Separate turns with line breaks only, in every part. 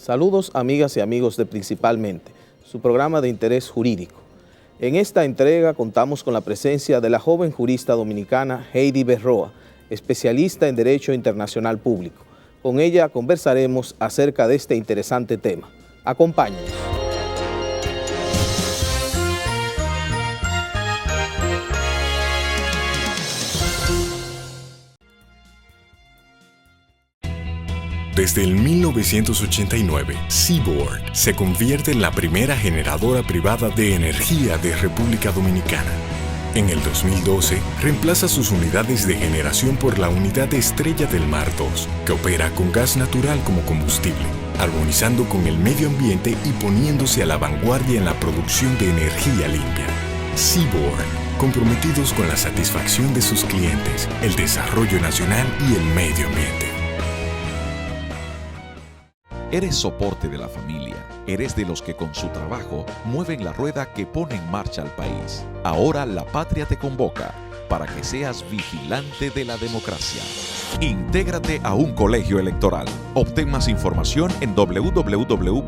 Saludos amigas y amigos de Principalmente, su programa de interés jurídico. En esta entrega contamos con la presencia de la joven jurista dominicana Heidi Berroa, especialista en Derecho Internacional Público. Con ella conversaremos acerca de este interesante tema. Acompáñenos.
Desde el 1989, Seaboard se convierte en la primera generadora privada de energía de República Dominicana. En el 2012, reemplaza sus unidades de generación por la unidad Estrella del Mar 2, que opera con gas natural como combustible, armonizando con el medio ambiente y poniéndose a la vanguardia en la producción de energía limpia. Seaboard, comprometidos con la satisfacción de sus clientes, el desarrollo nacional y el medio ambiente.
Eres soporte de la familia. Eres de los que con su trabajo mueven la rueda que pone en marcha al país. Ahora la patria te convoca para que seas vigilante de la democracia. Intégrate a un colegio electoral. Obtén más información en www.jce.do,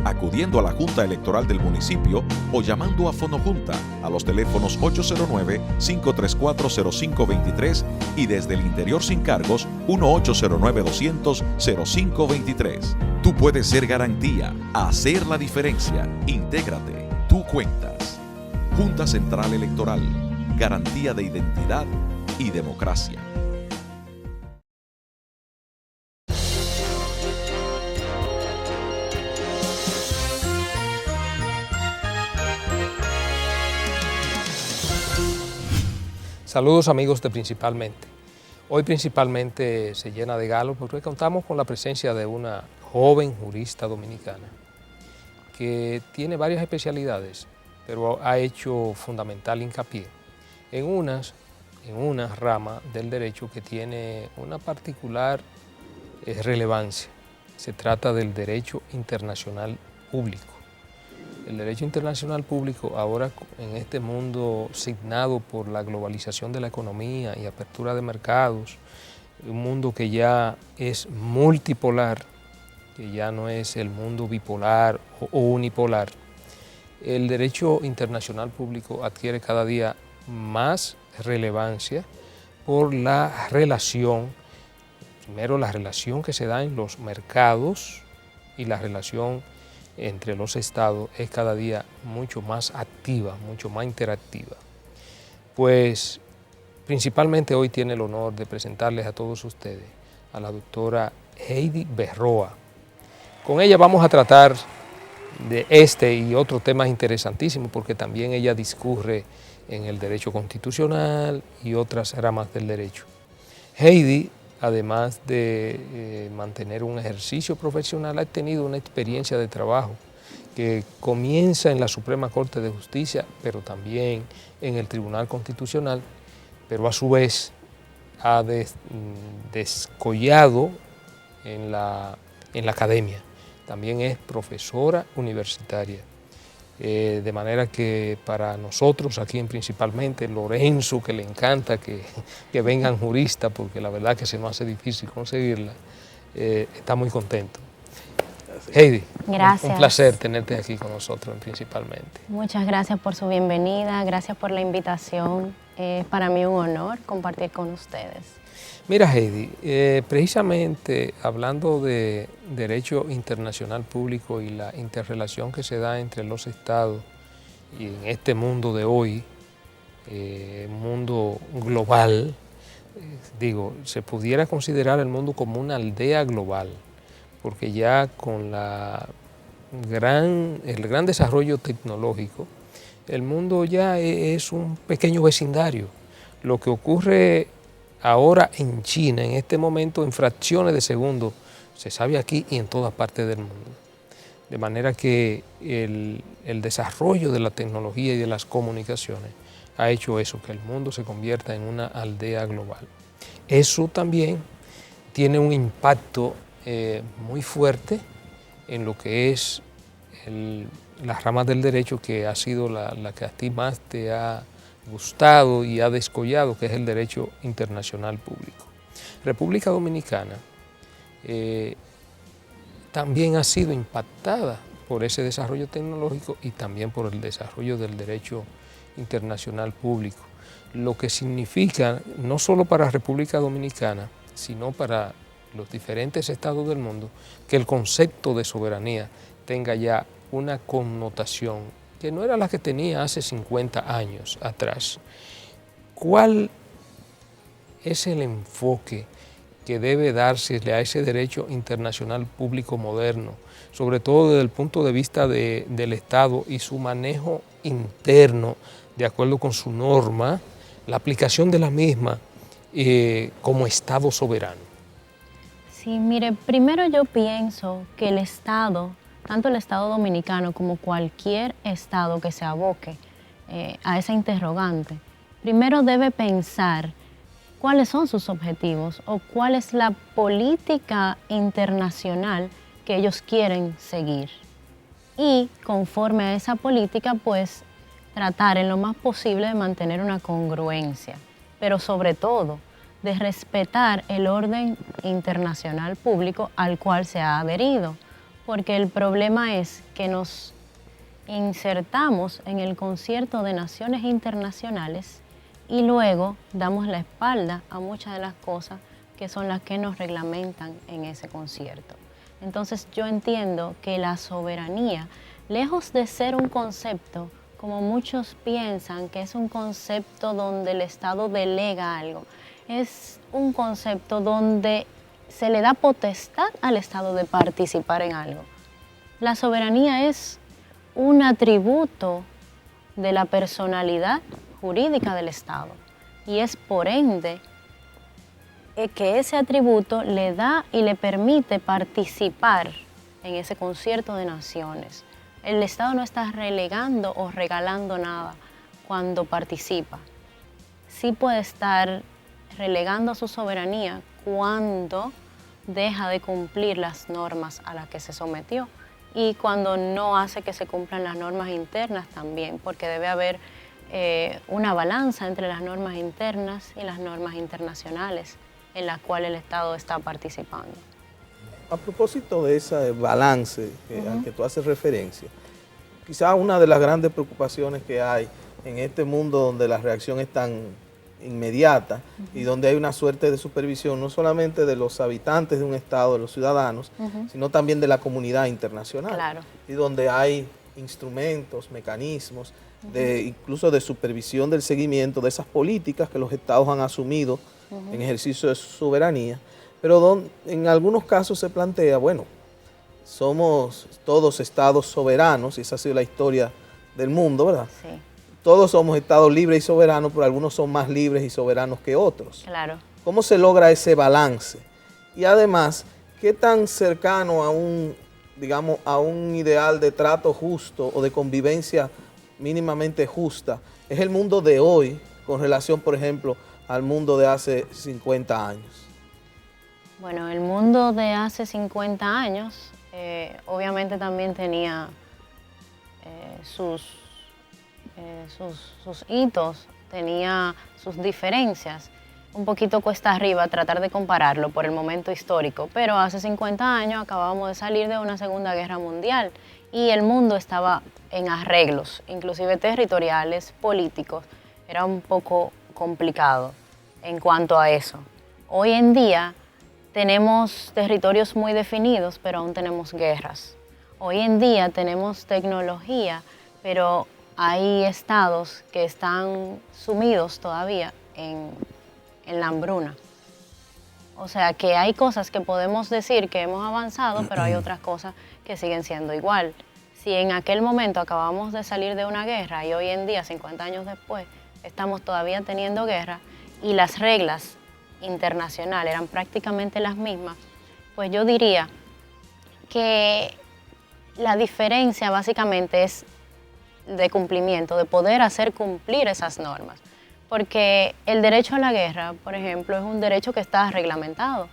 acudiendo a la Junta Electoral del municipio o llamando a Fonojunta a los teléfonos 809-534-0523 y desde el interior sin cargos 1-809-200-0523. Tú puedes ser garantía, hacer la diferencia. Intégrate, tú cuentas. Junta Central Electoral, garantía de identidad y democracia.
Saludos amigos de Principalmente. Hoy Principalmente se llena de galo porque contamos con la presencia de una joven jurista dominicana que tiene varias especialidades, pero ha hecho fundamental hincapié en una rama del derecho que tiene una particular relevancia. Se trata del derecho internacional público. El derecho internacional público ahora en este mundo signado por la globalización de la economía y apertura de mercados, un mundo que ya es multipolar, que ya no es el mundo bipolar o unipolar, el derecho internacional público adquiere cada día más relevancia por la relación, primero la relación que se da en los mercados y la relación entre los estados es cada día mucho más activa, mucho más interactiva. Pues principalmente hoy tiene el honor de presentarles a todos ustedes a la doctora Heidi Berroa. Con ella vamos a tratar de este y otros temas interesantísimos porque también ella discurre en el derecho constitucional y otras ramas del derecho. Heidi, además de mantener un ejercicio profesional, ha tenido una experiencia de trabajo que comienza en la Suprema Corte de Justicia, pero también en el Tribunal Constitucional, pero a su vez ha descollado en la academia. También es profesora universitaria. De manera que para nosotros aquí Principalmente, Lorenzo, que le encanta que vengan juristas, porque la verdad que se nos hace difícil conseguirla, está muy contento. Heidi,
gracias.
Un placer tenerte aquí con nosotros Principalmente.
Muchas gracias por su bienvenida, gracias por la invitación. Para mí un honor compartir con ustedes.
Mira Heidi, precisamente hablando de derecho internacional público y la interrelación que se da entre los estados y en este mundo de hoy, mundo global, se pudiera considerar el mundo como una aldea global, porque ya con el gran desarrollo tecnológico, el mundo ya es un pequeño vecindario. Lo que ocurre ahora en China, en este momento, en fracciones de segundo, se sabe aquí y en todas partes del mundo. De manera que el desarrollo de la tecnología y de las comunicaciones ha hecho eso, que el mundo se convierta en una aldea global. Eso también tiene un impacto muy fuerte en lo que es las ramas del derecho, que ha sido la que a ti más te ha gustado y ha descollado, que es el derecho internacional público. República Dominicana también ha sido impactada por ese desarrollo tecnológico y también por el desarrollo del derecho internacional público, lo que significa no solo para República Dominicana, sino para los diferentes estados del mundo, que el concepto de soberanía tenga ya una connotación que no era la que tenía hace 50 años atrás. ¿Cuál es el enfoque que debe darse a ese derecho internacional público moderno, sobre todo desde el punto de vista del Estado y su manejo interno, de acuerdo con su norma, la aplicación de la misma como Estado soberano?
Sí, mire, primero yo pienso que el Estado, tanto el Estado dominicano como cualquier Estado que se aboque a esa interrogante, primero debe pensar cuáles son sus objetivos o cuál es la política internacional que ellos quieren seguir. Y conforme a esa política, pues tratar en lo más posible de mantener una congruencia, pero sobre todo de respetar el orden internacional público al cual se ha adherido, porque el problema es que nos insertamos en el concierto de naciones internacionales y luego damos la espalda a muchas de las cosas que son las que nos reglamentan en ese concierto. Entonces yo entiendo que la soberanía, lejos de ser un concepto, como muchos piensan, que es un concepto donde el Estado delega algo, es un concepto donde se le da potestad al Estado de participar en algo. La soberanía es un atributo de la personalidad jurídica del Estado y es por ende que ese atributo le da y le permite participar en ese concierto de naciones. El Estado no está relegando o regalando nada cuando participa. Sí puede estar relegando su soberanía cuando deja de cumplir las normas a las que se sometió y cuando no hace que se cumplan las normas internas también, porque debe haber una balanza entre las normas internas y las normas internacionales en las cuales el Estado está participando.
A propósito de ese balance al que tú haces referencia, quizás una de las grandes preocupaciones que hay en este mundo donde la reacción es tan inmediata y donde hay una suerte de supervisión no solamente de los habitantes de un Estado, de los ciudadanos, sino también de la comunidad internacional. Claro. Y donde hay instrumentos, mecanismos, incluso de supervisión del seguimiento de esas políticas que los Estados han asumido en ejercicio de su soberanía, pero en algunos casos se plantea, bueno, somos todos Estados soberanos, y esa ha sido la historia del mundo, ¿verdad? Sí. Todos somos Estados libres y soberanos, pero algunos son más libres y soberanos que otros.
Claro.
¿Cómo se logra ese balance? Y además, ¿qué tan cercano a digamos, a un ideal de trato justo o de convivencia mínimamente justa es el mundo de hoy con relación, por ejemplo, al mundo de hace 50 años?
Bueno, el mundo de hace 50 años obviamente también tenía sus hitos, tenía sus diferencias. Un poquito cuesta arriba tratar de compararlo por el momento histórico, pero hace 50 años acabábamos de salir de una Segunda Guerra Mundial y el mundo estaba en arreglos, inclusive territoriales, políticos. Era un poco complicado en cuanto a eso. Hoy en día tenemos territorios muy definidos, pero aún tenemos guerras. Hoy en día tenemos tecnología, pero hay estados que están sumidos todavía en la hambruna. O sea que hay cosas que podemos decir que hemos avanzado, pero hay otras cosas que siguen siendo igual. Si en aquel momento acabamos de salir de una guerra y hoy en día, 50 años después, estamos todavía teniendo guerra y las reglas internacionales eran prácticamente las mismas, pues yo diría que la diferencia básicamente es de cumplimiento, de poder hacer cumplir esas normas. Porque el derecho a la guerra, por ejemplo, es un derecho que está reglamentado.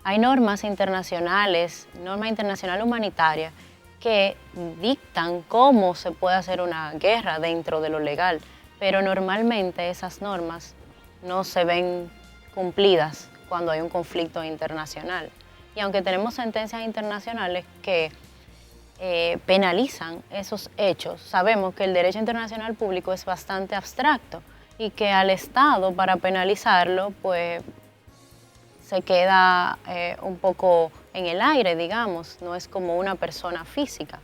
Hay normas internacionales, norma internacional humanitaria, que dictan cómo se puede hacer una guerra dentro de lo legal, pero normalmente esas normas no se ven cumplidas cuando hay un conflicto internacional. Y aunque tenemos sentencias internacionales que penalizan esos hechos, sabemos que el derecho internacional público es bastante abstracto y que al Estado, para penalizarlo, pues se queda un poco en el aire, digamos, no es como una persona física.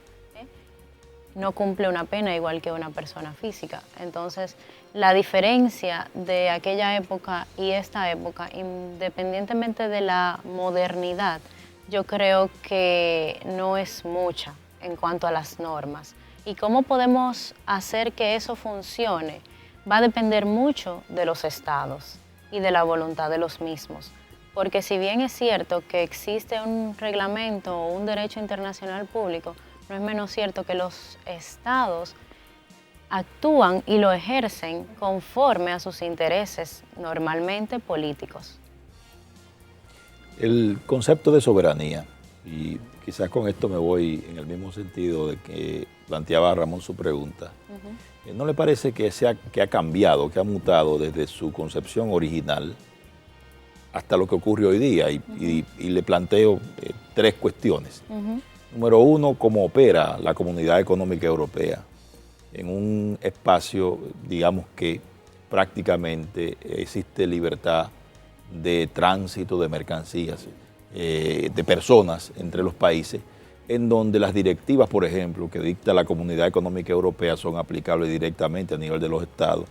No cumple una pena igual que una persona física. Entonces, la diferencia de aquella época y esta época, independientemente de la modernidad, yo creo que no es mucha en cuanto a las normas. Y cómo podemos hacer que eso funcione va a depender mucho de los estados y de la voluntad de los mismos. Porque si bien es cierto que existe un reglamento o un derecho internacional público, no es menos cierto que los estados actúan y lo ejercen conforme a sus intereses, normalmente políticos.
El concepto de soberanía, y quizás con esto me voy en el mismo sentido de que planteaba Ramón su pregunta, ¿no le parece que ha cambiado, que ha mutado desde su concepción original hasta lo que ocurre hoy día? Y le planteo tres cuestiones. Número uno, cómo opera la Comunidad Económica Europea en un espacio, digamos que prácticamente existe libertad de tránsito de mercancías, de personas entre los países, en donde las directivas, por ejemplo, que dicta la Comunidad Económica Europea son aplicables directamente a nivel de los estados.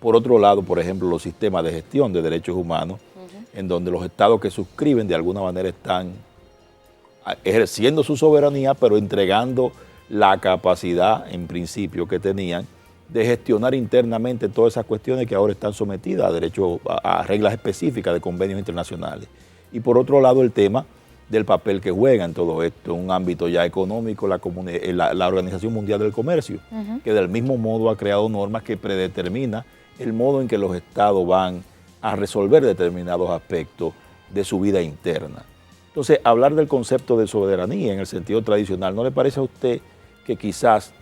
Por otro lado, por ejemplo, los sistemas de gestión de derechos humanos, en donde los estados que suscriben de alguna manera están ejerciendo su soberanía, pero entregando la capacidad, en principio, que tenían de gestionar internamente todas esas cuestiones que ahora están sometidas a derechos, a reglas específicas de convenios internacionales. Y por otro lado, el tema del papel que juega en todo esto, en un ámbito ya económico, la Organización Mundial del Comercio, que del mismo modo ha creado normas que predetermina el modo en que los estados van a resolver determinados aspectos de su vida interna. Entonces, hablar del concepto de soberanía en el sentido tradicional, ¿no le parece a usted que quizás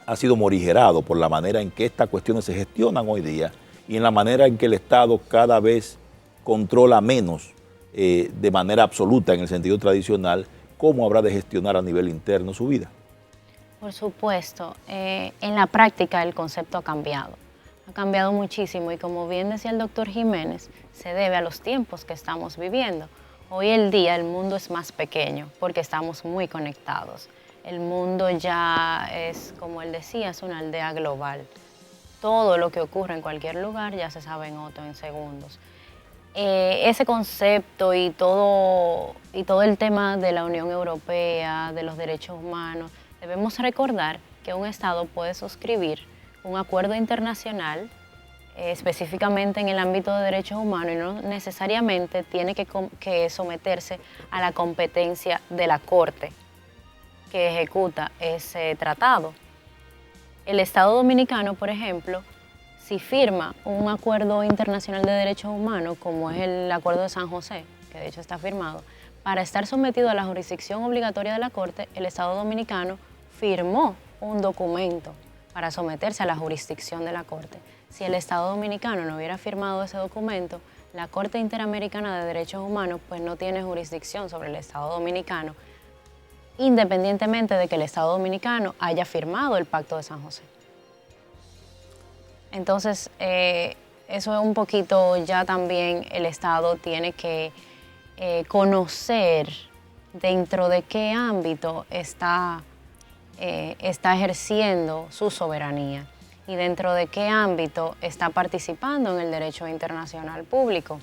ha sido morigerado por la manera en que estas cuestiones se gestionan hoy día y en la manera en que el Estado cada vez controla menos de manera absoluta en el sentido tradicional, cómo habrá de gestionar a nivel interno su vida?
Por supuesto, en la práctica el concepto ha cambiado muchísimo y como bien decía el doctor Jiménez, se debe a los tiempos que estamos viviendo. Hoy en día el mundo es más pequeño porque estamos muy conectados. El mundo ya es, como él decía, es una aldea global. Todo lo que ocurre en cualquier lugar ya se sabe en otro, en segundos. Ese concepto y todo el tema de la Unión Europea, de los derechos humanos, debemos recordar que un Estado puede suscribir un acuerdo internacional específicamente en el ámbito de derechos humanos y no necesariamente tiene que someterse a la competencia de la Corte que ejecuta ese tratado. El Estado Dominicano, por ejemplo, si firma un acuerdo internacional de derechos humanos, como es el Acuerdo de San José, que de hecho está firmado, para estar sometido a la jurisdicción obligatoria de la Corte, el Estado Dominicano firmó un documento para someterse a la jurisdicción de la Corte. Si el Estado Dominicano no hubiera firmado ese documento, la Corte Interamericana de Derechos Humanos pues no tiene jurisdicción sobre el Estado Dominicano, independientemente de que el Estado Dominicano haya firmado el Pacto de San José. Entonces, eso es un poquito, ya también el Estado tiene que conocer dentro de qué ámbito está ejerciendo su soberanía y dentro de qué ámbito está participando en el derecho internacional público.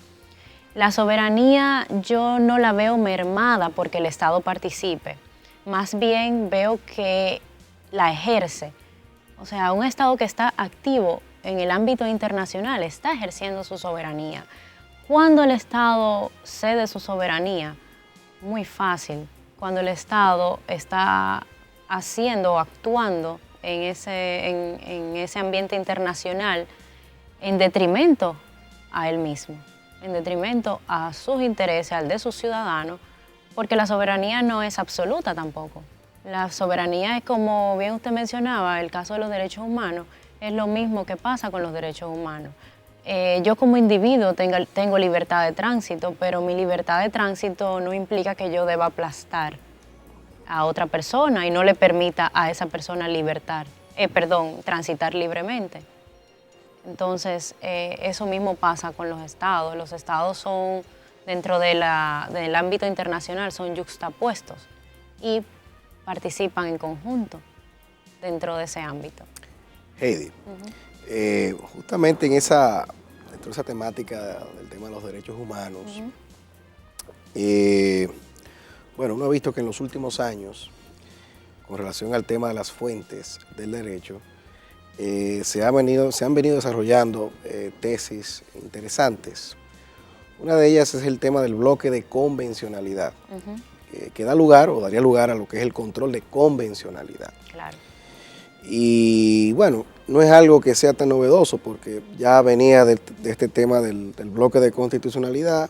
La soberanía yo no la veo mermada porque el Estado participe, más bien veo que la ejerce. O sea, un Estado que está activo en el ámbito internacional está ejerciendo su soberanía. ¿Cuándo el Estado cede su soberanía? Muy fácil, cuando el Estado está haciendo o actuando en ese ambiente internacional en detrimento a él mismo, en detrimento a sus intereses, al de sus ciudadanos, porque la soberanía no es absoluta tampoco. La soberanía es, como bien usted mencionaba, el caso de los derechos humanos, es lo mismo que pasa con los derechos humanos. yo como individuo tengo libertad de tránsito, pero mi libertad de tránsito no implica que yo deba aplastar a otra persona y no le permita a esa persona transitar libremente. Entonces, eso mismo pasa con los estados. Los estados son, dentro del ámbito internacional, son yuxtapuestos y participan en conjunto dentro de ese ámbito.
Heidi, justamente dentro de esa temática del tema de los derechos humanos, bueno, uno ha visto que en los últimos años, con relación al tema de las fuentes del derecho, se han venido desarrollando tesis interesantes. Una de ellas es el tema del bloque de convencionalidad, que da lugar o daría lugar a lo que es el control de convencionalidad.
Claro.
Y bueno, no es algo que sea tan novedoso porque ya venía de este tema del bloque de constitucionalidad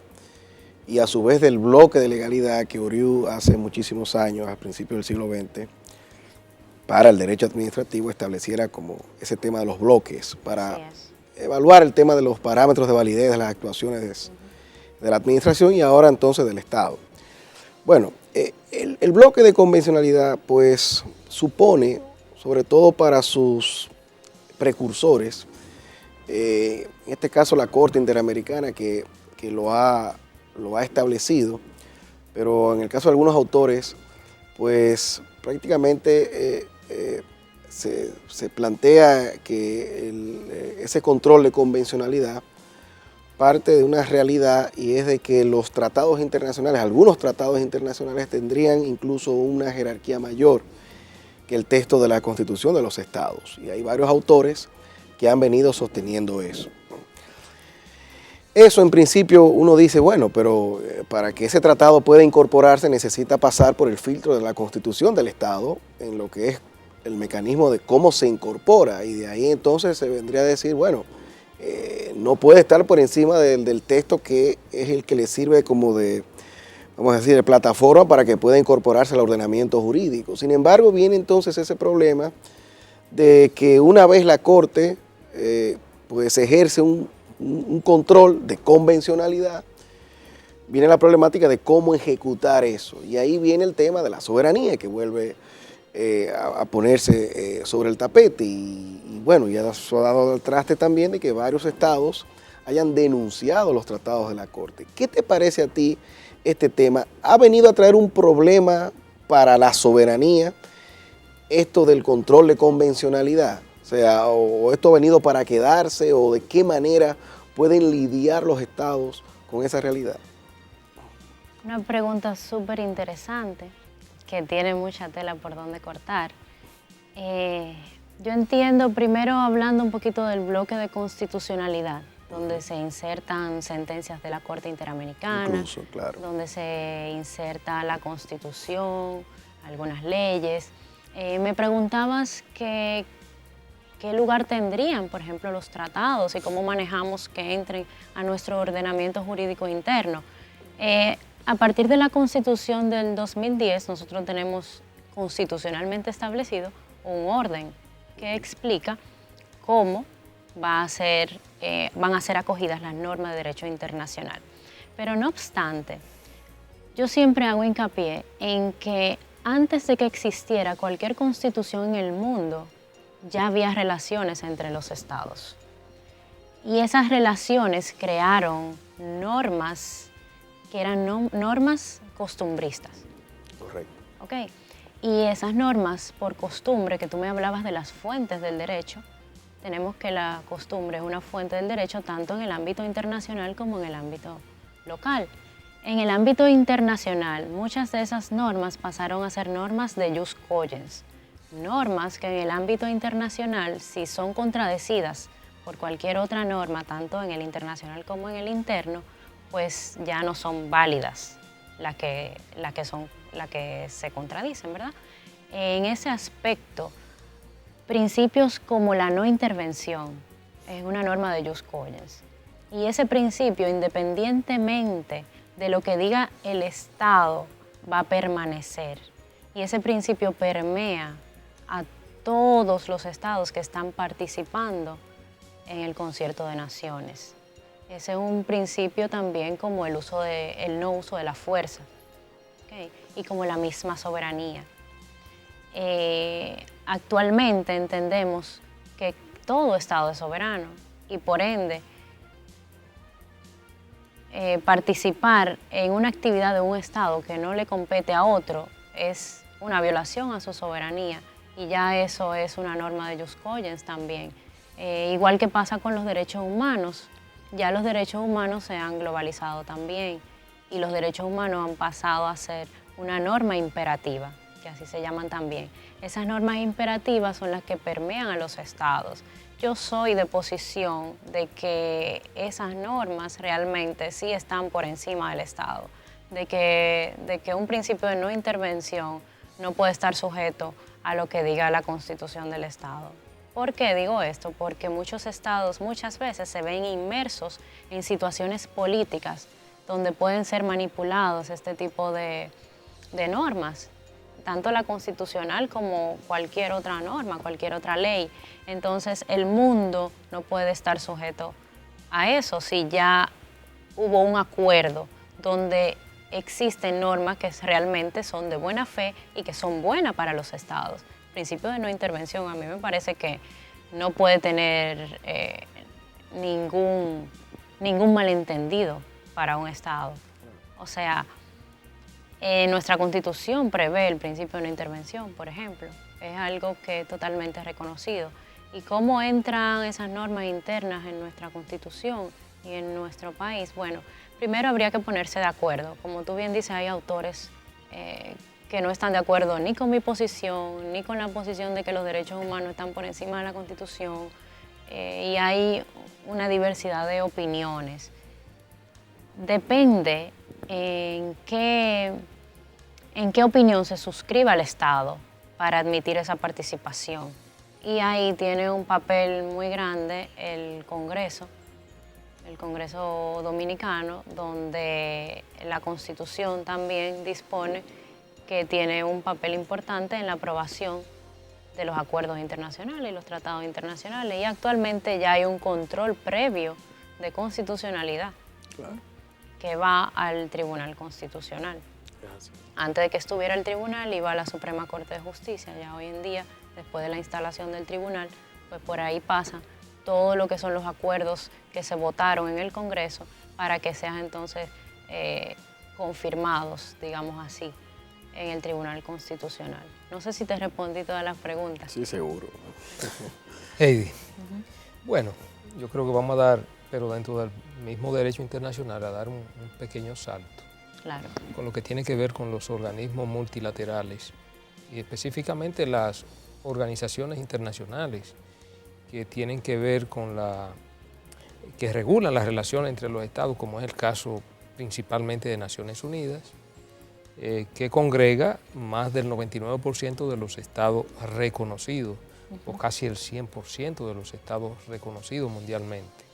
y a su vez del bloque de legalidad que Uriu hace muchísimos años, a principios del siglo XX, para el derecho administrativo estableciera como ese tema de los bloques para evaluar el tema de los parámetros de validez de las actuaciones de la administración y ahora entonces del Estado. Bueno, el bloque de convencionalidad pues supone, sobre todo para sus precursores, en este caso la Corte Interamericana que lo ha establecido, pero en el caso de algunos autores, pues prácticamente se plantea que ese control de convencionalidad parte de una realidad y es de que los tratados internacionales, algunos tratados internacionales tendrían incluso una jerarquía mayor que el texto de la Constitución de los Estados. Y hay varios autores que han venido sosteniendo eso. Eso en principio uno dice, bueno, pero para que ese tratado pueda incorporarse necesita pasar por el filtro de la Constitución del Estado en lo que es el mecanismo de cómo se incorpora y de ahí entonces se vendría a decir, bueno, no puede estar por encima del texto que es el que le sirve como de, vamos a decir, de plataforma para que pueda incorporarse al ordenamiento jurídico. Sin embargo, viene entonces ese problema de que una vez la Corte pues ejerce un control de convencionalidad, viene la problemática de cómo ejecutar eso. Y ahí viene el tema de la soberanía que vuelve a ponerse sobre el tapete. Y bueno, ya eso ha dado el traste también de que varios estados hayan denunciado los tratados de la Corte. ¿Qué te parece a ti este tema? ¿Ha venido a traer un problema para la soberanía esto del control de convencionalidad? O sea, o esto ha venido para quedarse, o de qué manera pueden lidiar los estados con esa realidad.
Una pregunta súper interesante, que tiene mucha tela por donde cortar. Yo entiendo, primero hablando un poquito del bloque de constitucionalidad, donde se insertan sentencias de la Corte Interamericana,
incluso, claro,
donde se inserta la Constitución, algunas leyes. Me preguntabas ¿qué lugar tendrían, por ejemplo, los tratados y cómo manejamos que entren a nuestro ordenamiento jurídico interno? A partir de la Constitución del 2010, nosotros tenemos constitucionalmente establecido un orden que explica cómo van a ser acogidas las normas de derecho internacional. Pero no obstante, yo siempre hago hincapié en que antes de que existiera cualquier constitución en el mundo, ya había relaciones entre los estados. Y esas relaciones crearon normas que eran normas costumbristas.
Correcto.
¿Okay? Y esas normas, por costumbre, que tú me hablabas de las fuentes del derecho, tenemos que la costumbre es una fuente del derecho tanto en el ámbito internacional como en el ámbito local. En el ámbito internacional, muchas de esas normas pasaron a ser normas de jus cogens, normas que en el ámbito internacional, si son contradecidas por cualquier otra norma, tanto en el internacional como en el interno, pues ya no son válidas las que se contradicen, ¿verdad? En ese aspecto, principios como la no intervención es una norma de jus cogens. Y ese principio, independientemente de lo que diga el Estado, va a permanecer. Y ese principio permea a todos los estados que están participando en el Concierto de Naciones. Ese es un principio también como el no uso de la fuerza, ¿okay? Y como la misma soberanía. Actualmente entendemos que todo Estado es soberano y por ende participar en una actividad de un Estado que no le compete a otro es una violación a su soberanía y ya eso es una norma de jus cogens también. Igual que pasa con los derechos humanos, ya los derechos humanos se han globalizado también y los derechos humanos han pasado a ser una norma imperativa, que así se llaman también. Esas normas imperativas son las que permean a los estados. Yo soy de posición de que esas normas realmente sí están por encima del Estado, de que un principio de no intervención no puede estar sujeto a lo que diga la Constitución del Estado. ¿Por qué digo esto? Porque muchos estados muchas veces se ven inmersos en situaciones políticas donde pueden ser manipulados este tipo de normas, tanto la constitucional como cualquier otra norma, cualquier otra ley. Entonces el mundo no puede estar sujeto a eso si ya hubo un acuerdo donde existen normas que realmente son de buena fe y que son buenas para los estados. El principio de no intervención a mí me parece que no puede tener ningún malentendido para un estado. O sea, nuestra Constitución prevé el principio de no intervención, por ejemplo. Es algo que es totalmente reconocido. ¿Y cómo entran esas normas internas en nuestra Constitución y en nuestro país? Bueno, primero habría que ponerse de acuerdo. Como tú bien dices, hay autores que no están de acuerdo ni con mi posición, ni con la posición de que los derechos humanos están por encima de la Constitución. Y hay una diversidad de opiniones. Depende en qué opinión se suscriba el Estado para admitir esa participación. Y ahí tiene un papel muy grande el Congreso Dominicano, donde la Constitución también dispone que tiene un papel importante en la aprobación de los acuerdos internacionales y los tratados internacionales. Y actualmente ya hay un control previo de constitucionalidad. Claro. Que va al Tribunal Constitucional. Gracias. Antes de que estuviera el tribunal iba a la Suprema Corte de Justicia. Ya hoy en día, después de la instalación del tribunal, pues por ahí pasa todo lo que son los acuerdos que se votaron en el Congreso para que sean entonces confirmados, digamos así, en el Tribunal Constitucional. No sé si te respondí todas las preguntas.
Sí, seguro.
Heidi, bueno, yo creo que vamos a dar, pero dentro del mismo derecho internacional, a dar un pequeño salto.
Claro.
Con lo que tiene que ver con los organismos multilaterales y específicamente las organizaciones internacionales que tienen que ver con que regulan las relaciones entre los estados, como es el caso principalmente de Naciones Unidas, que congrega más del 99% de los estados reconocidos, o casi el 100% de los estados reconocidos mundialmente.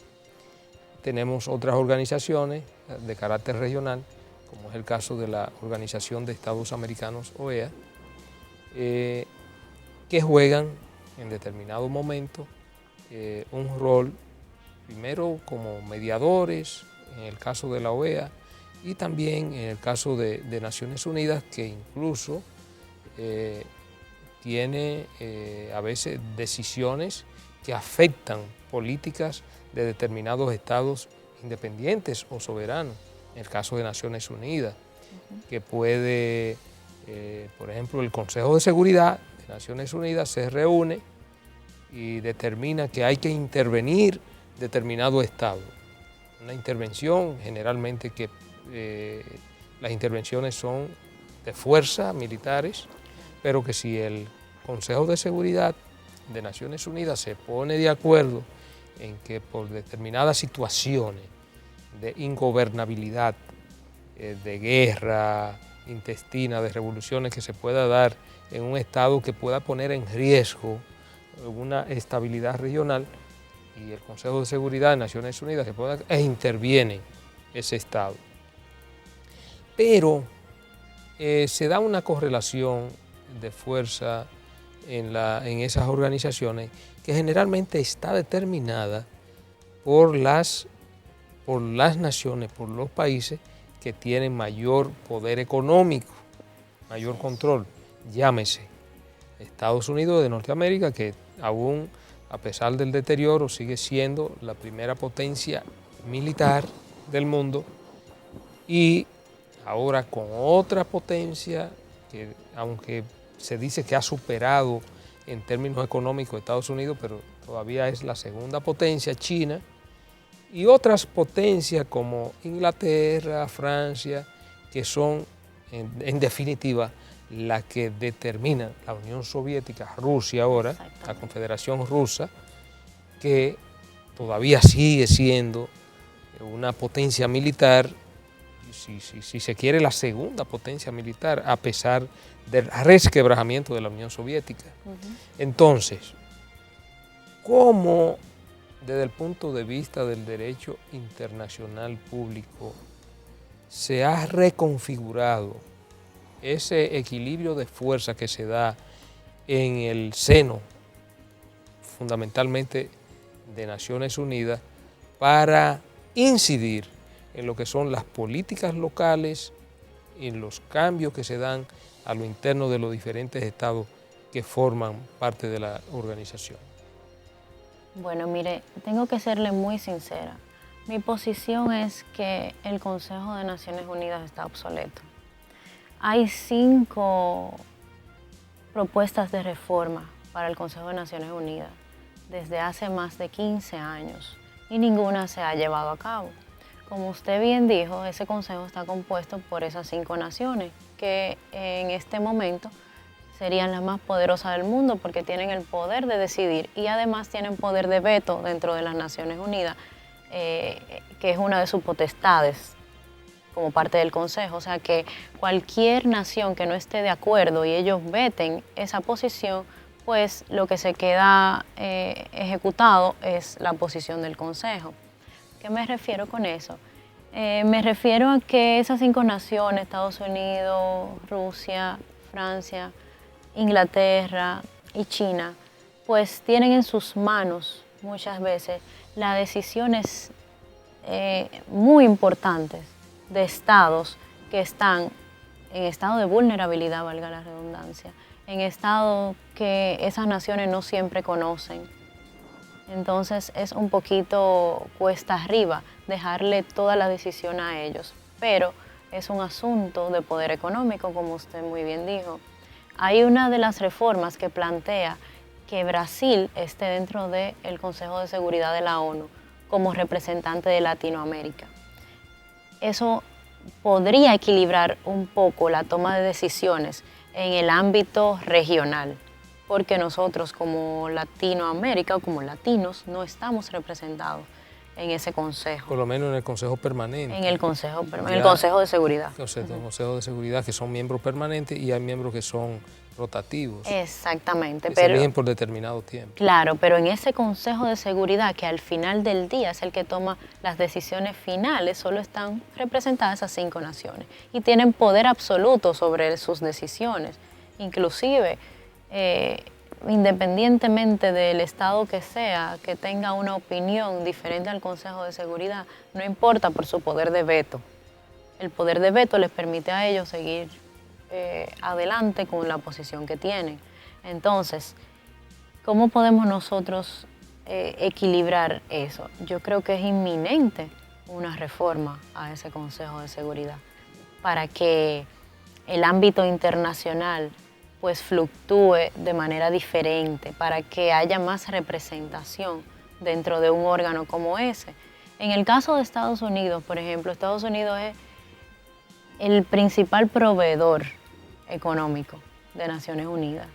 Tenemos otras organizaciones de carácter regional, como es el caso de la Organización de Estados Americanos, OEA, que juegan en determinado momento un rol, primero como mediadores, en el caso de la OEA, y también en el caso de Naciones Unidas, que incluso tiene a veces decisiones que afectan políticas de determinados estados independientes o soberanos. En el caso de Naciones Unidas, que puede, por ejemplo, el Consejo de Seguridad de Naciones Unidas se reúne y determina que hay que intervenir determinado estado. Una intervención, generalmente que las intervenciones son de fuerza, militares, pero que si el Consejo de Seguridad de Naciones Unidas se pone de acuerdo en que por determinadas situaciones de ingobernabilidad, de guerra intestina, de revoluciones que se pueda dar en un estado que pueda poner en riesgo una estabilidad regional, y el Consejo de Seguridad de Naciones Unidas interviene ese estado. Pero se da una correlación de fuerza en esas organizaciones que generalmente está determinada por las naciones, por los países que tienen mayor poder económico, mayor control. Llámese Estados Unidos de Norteamérica, que aún a pesar del deterioro sigue siendo la primera potencia militar del mundo, y ahora con otra potencia que, aunque se dice que ha superado en términos económicos a Estados Unidos, pero todavía es la segunda potencia, China, y otras potencias como Inglaterra, Francia, que son en definitiva la que determina la Unión Soviética, Rusia ahora, la Confederación Rusa, que todavía sigue siendo una potencia militar, si se quiere la segunda potencia militar, a pesar del resquebrajamiento de la Unión Soviética. Entonces, ¿cómo desde el punto de vista del derecho internacional público se ha reconfigurado ese equilibrio de fuerza que se da en el seno fundamentalmente de Naciones Unidas para incidir en lo que son las políticas locales, en los cambios que se dan a lo interno de los diferentes estados que forman parte de la organización?
Bueno, mire, tengo que serle muy sincera. Mi posición es que el Consejo de Naciones Unidas está obsoleto. Hay 5 propuestas de reforma para el Consejo de Naciones Unidas desde hace más de 15 años y ninguna se ha llevado a cabo. Como usted bien dijo, ese consejo está compuesto por esas 5 naciones que en este momento serían las más poderosas del mundo porque tienen el poder de decidir y además tienen poder de veto dentro de las Naciones Unidas, que es una de sus potestades como parte del Consejo. O sea que cualquier nación que no esté de acuerdo y ellos veten esa posición, pues lo que se queda ejecutado es la posición del Consejo. ¿Qué me refiero con eso? Me refiero a que esas 5 naciones, Estados Unidos, Rusia, Francia, Inglaterra y China, pues tienen en sus manos muchas veces las decisiones muy importantes de estados que están en estado de vulnerabilidad, valga la redundancia, en estado que esas naciones no siempre conocen. Entonces es un poquito cuesta arriba dejarle toda la decisión a ellos, pero es un asunto de poder económico, como usted muy bien dijo. Hay una de las reformas que plantea que Brasil esté dentro del Consejo de Seguridad de la ONU como representante de Latinoamérica. Eso podría equilibrar un poco la toma de decisiones en el ámbito regional, porque nosotros como Latinoamérica o como latinos no estamos representados en ese consejo.
Por lo menos en el Consejo Permanente.
En el Consejo de Seguridad.
El Consejo de Seguridad, que son miembros permanentes y hay miembros que son rotativos.
Exactamente.
Que se eligen por determinado tiempo.
Claro, pero en ese Consejo de Seguridad, que al final del día es el que toma las decisiones finales, solo están representadas esas 5 naciones y tienen poder absoluto sobre sus decisiones. Inclusive, independientemente del estado que sea, que tenga una opinión diferente al Consejo de Seguridad, no importa por su poder de veto. El poder de veto les permite a ellos seguir adelante con la posición que tienen. Entonces, ¿cómo podemos nosotros equilibrar eso? Yo creo que es inminente una reforma a ese Consejo de Seguridad para que el ámbito internacional pues fluctúe de manera diferente, para que haya más representación dentro de un órgano como ese. En el caso de Estados Unidos, por ejemplo, Estados Unidos es el principal proveedor económico de Naciones Unidas.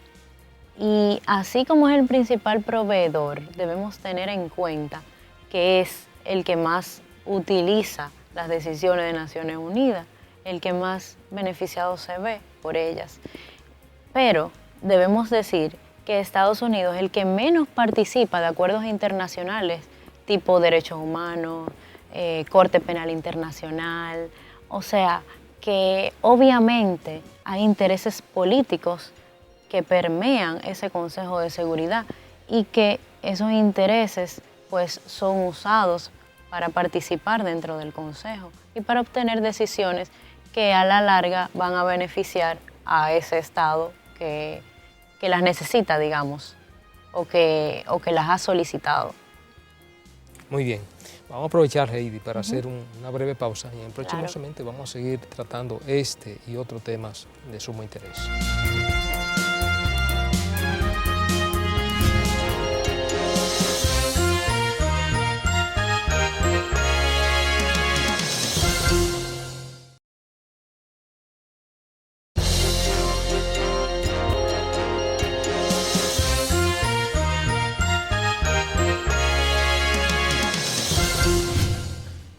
Y así como es el principal proveedor, debemos tener en cuenta que es el que más utiliza las decisiones de Naciones Unidas, el que más beneficiado se ve por ellas. Pero debemos decir que Estados Unidos es el que menos participa de acuerdos internacionales tipo derechos humanos, Corte Penal Internacional. O sea, que obviamente hay intereses políticos que permean ese Consejo de Seguridad y que esos intereses pues son usados para participar dentro del consejo y para obtener decisiones que a la larga van a beneficiar a ese estado que las necesita, digamos, o que las ha solicitado.
Muy bien. Vamos a aprovechar, Heidi, para hacer una breve pausa y en próximo segmento vamos a seguir tratando este y otros temas de sumo interés.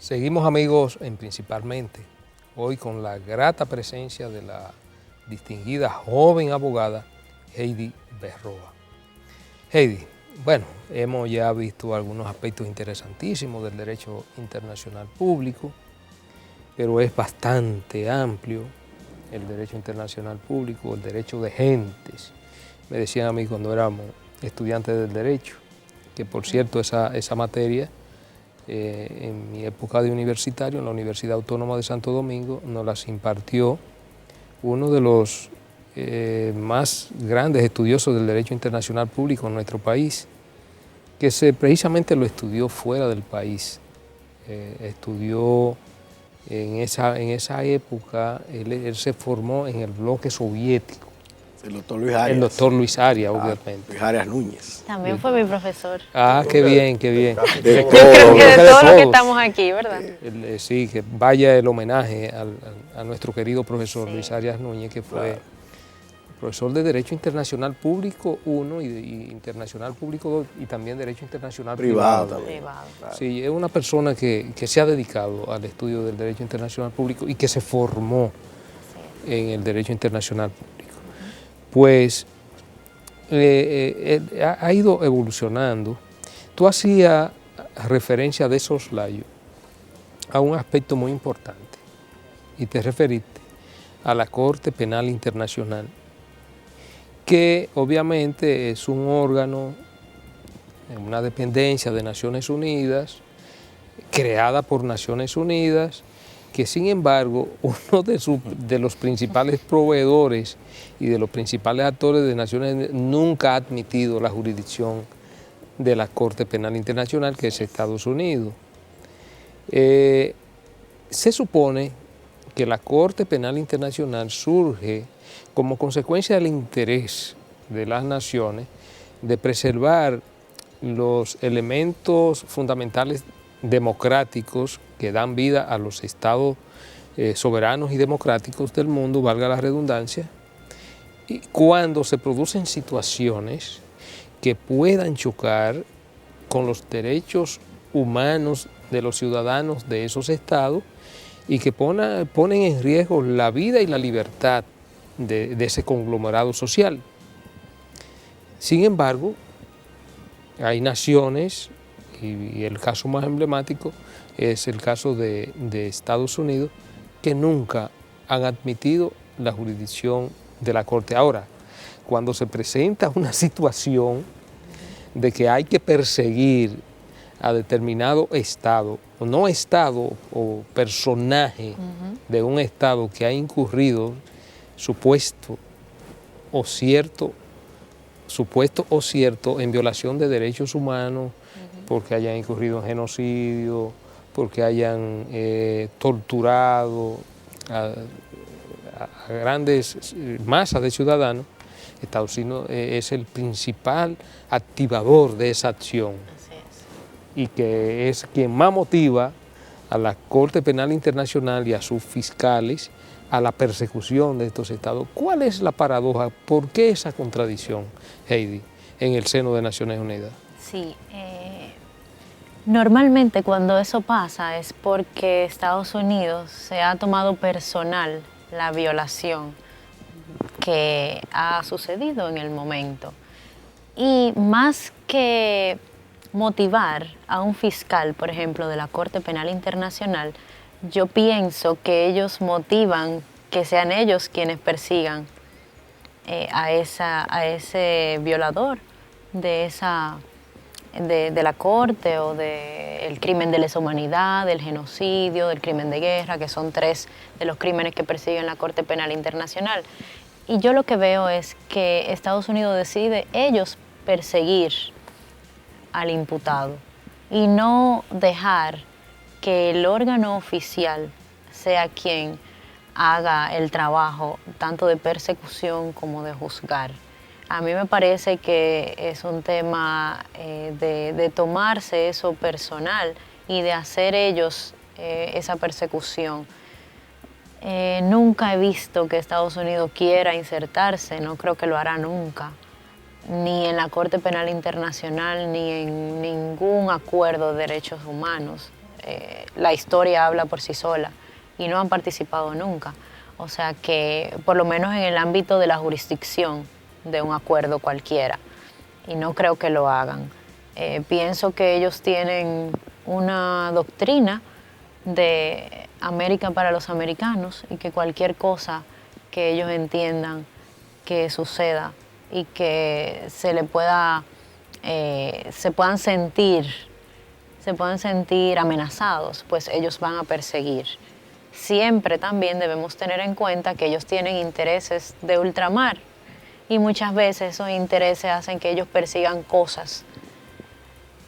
Seguimos, amigos, principalmente hoy con la grata presencia de la distinguida joven abogada Heidi Berroa. Heidi, bueno, hemos ya visto algunos aspectos interesantísimos del derecho internacional público, pero es bastante amplio el derecho internacional público, el derecho de gentes. Me decían a mí cuando éramos estudiantes del derecho, que por cierto esa materia, en mi época de universitario, en la Universidad Autónoma de Santo Domingo, nos las impartió uno de los más grandes estudiosos del derecho internacional público en nuestro país, que precisamente lo estudió fuera del país. Estudió en esa época, él se formó en el bloque soviético.
El doctor Luis Arias.
El doctor Luis Arias, obviamente.
Luis Arias Núñez.
También fue mi profesor.
Ah, qué bien, qué bien.
Yo creo que de todos los que estamos aquí, ¿verdad?
Sí, que vaya el homenaje a nuestro querido profesor Luis Arias Núñez, que fue profesor de Derecho Internacional Público 1 y Internacional Público 2 y también Derecho Internacional Privado. Sí, es una persona que se ha dedicado al estudio del Derecho Internacional Público y que se formó en el Derecho Internacional Público. Pues ha ido evolucionando. Tú hacías referencia de soslayo a un aspecto muy importante y te referiste a la Corte Penal Internacional, que obviamente es un órgano, una dependencia de Naciones Unidas, creada por Naciones Unidas, que sin embargo uno de los principales proveedores y de los principales actores de Naciones Unidas nunca ha admitido la jurisdicción de la Corte Penal Internacional, que es Estados Unidos. Se supone que la Corte Penal Internacional surge como consecuencia del interés de las naciones de preservar los elementos fundamentales democráticos que dan vida a los estados soberanos y democráticos del mundo, valga la redundancia, y cuando se producen situaciones que puedan chocar con los derechos humanos de los ciudadanos de esos estados y que ponen en riesgo la vida y la libertad de ese conglomerado social. Sin embargo, hay naciones, y el caso más emblemático es el caso de Estados Unidos, que nunca han admitido la jurisdicción de la Corte. Ahora, cuando se presenta una situación de que hay que perseguir a determinado estado, o no estado o personaje de un estado que ha incurrido supuesto o cierto en violación de derechos humanos, porque hayan incurrido en genocidio, porque hayan torturado a grandes masas de ciudadanos, Estados Unidos es el principal activador de esa acción.
Así es.
Y que es quien más motiva a la Corte Penal Internacional y a sus fiscales a la persecución de estos estados. ¿Cuál es la paradoja? ¿Por qué esa contradicción, Heidi, en el seno de Naciones Unidas?
Sí, normalmente cuando eso pasa es porque Estados Unidos se ha tomado personal la violación que ha sucedido en el momento. Y más que motivar a un fiscal, por ejemplo, de la Corte Penal Internacional, yo pienso que ellos motivan que sean ellos quienes persigan a ese violador de esa de la Corte o del crimen de lesa humanidad, del genocidio, del crimen de guerra, que son 3 de los crímenes que persiguen la Corte Penal Internacional. Y yo lo que veo es que Estados Unidos decide ellos perseguir al imputado y no dejar que el órgano oficial sea quien haga el trabajo tanto de persecución como de juzgar. A mí me parece que es un tema de tomarse eso personal y de hacer ellos esa persecución. Nunca he visto que Estados Unidos quiera insertarse, no creo que lo hará nunca, ni en la Corte Penal Internacional, ni en ningún acuerdo de derechos humanos. La historia habla por sí sola y no han participado nunca. O sea que, por lo menos en el ámbito de la jurisdicción de un acuerdo cualquiera, y no creo que lo hagan. Pienso que ellos tienen una doctrina de América para los americanos y que cualquier cosa que ellos entiendan que suceda y que se puedan sentir amenazados, pues ellos van a perseguir. Siempre también debemos tener en cuenta que ellos tienen intereses de ultramar y muchas veces esos intereses hacen que ellos persigan cosas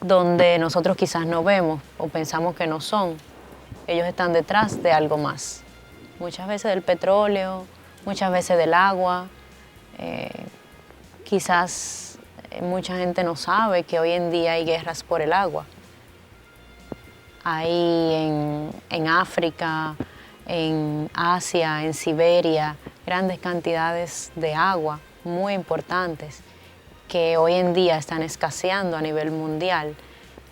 donde nosotros quizás no vemos o pensamos que no son. Ellos están detrás de algo más. Muchas veces del petróleo, muchas veces del agua. Quizás mucha gente no sabe que hoy en día hay guerras por el agua. Ahí en África, en Asia, en Siberia, grandes cantidades de agua muy importantes que hoy en día están escaseando a nivel mundial.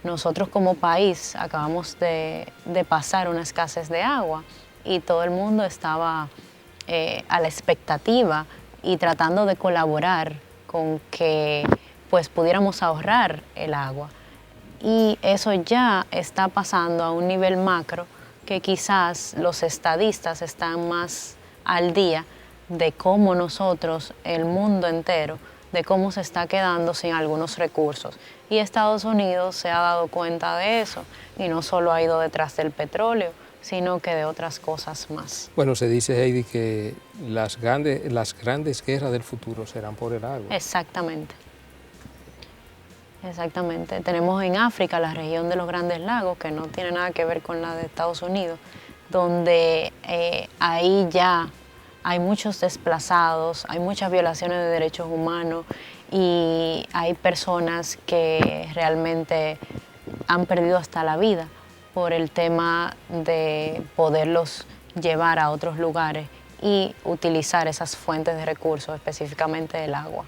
Nosotros como país acabamos de pasar una escasez de agua y todo el mundo estaba a la expectativa y tratando de colaborar con que pues pudiéramos ahorrar el agua. Y eso ya está pasando a un nivel macro que quizás los estadistas están más al día de cómo nosotros, el mundo entero, de cómo se está quedando sin algunos recursos. Y Estados Unidos se ha dado cuenta de eso y no solo ha ido detrás del petróleo, sino que de otras cosas más.
Bueno, se dice, Heidi, que las grandes guerras del futuro serán por el agua.
Exactamente. Exactamente. Tenemos en África la región de los Grandes Lagos, que no tiene nada que ver con la de Estados Unidos, donde ahí ya hay muchos desplazados, hay muchas violaciones de derechos humanos y hay personas que realmente han perdido hasta la vida por el tema de poderlos llevar a otros lugares y utilizar esas fuentes de recursos, específicamente el agua.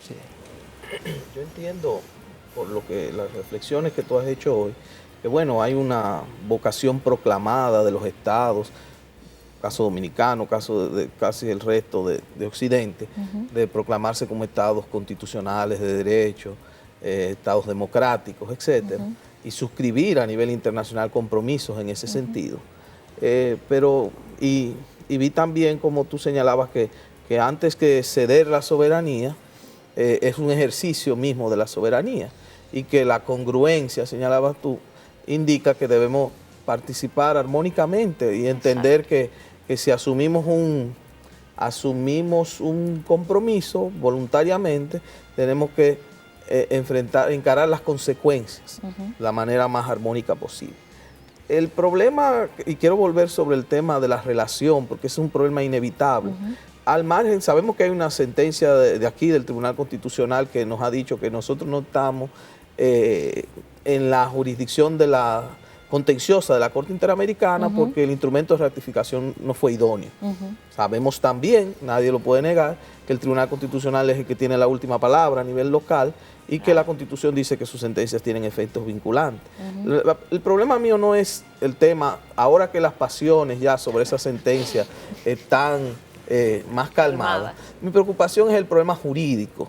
Sí. Yo entiendo, por lo que las reflexiones que tú has hecho hoy, que bueno, hay una vocación proclamada de los estados, caso dominicano, caso de casi el resto de Occidente, de proclamarse como estados constitucionales de derecho, estados democráticos, etcétera, y suscribir a nivel internacional compromisos en ese sentido. Pero vi también, como tú señalabas, que antes que ceder la soberanía, es un ejercicio mismo de la soberanía y que la congruencia, señalabas tú, indica que debemos participar armónicamente y entender que si asumimos un compromiso voluntariamente, tenemos que encarar las consecuencias de la manera más armónica posible. El problema, y quiero volver sobre el tema de la relación, porque es un problema inevitable. Al margen, sabemos que hay una sentencia de aquí del Tribunal Constitucional que nos ha dicho que nosotros no estamos en la jurisdicción de la contenciosa de la Corte Interamericana porque el instrumento de ratificación no fue idóneo. Sabemos también, nadie lo puede negar, que el Tribunal Constitucional es el que tiene la última palabra a nivel local y que la Constitución dice que sus sentencias tienen efectos vinculantes. El problema mío no es el tema, ahora que las pasiones ya sobre esa sentencia están más calmadas, mi preocupación es el problema jurídico,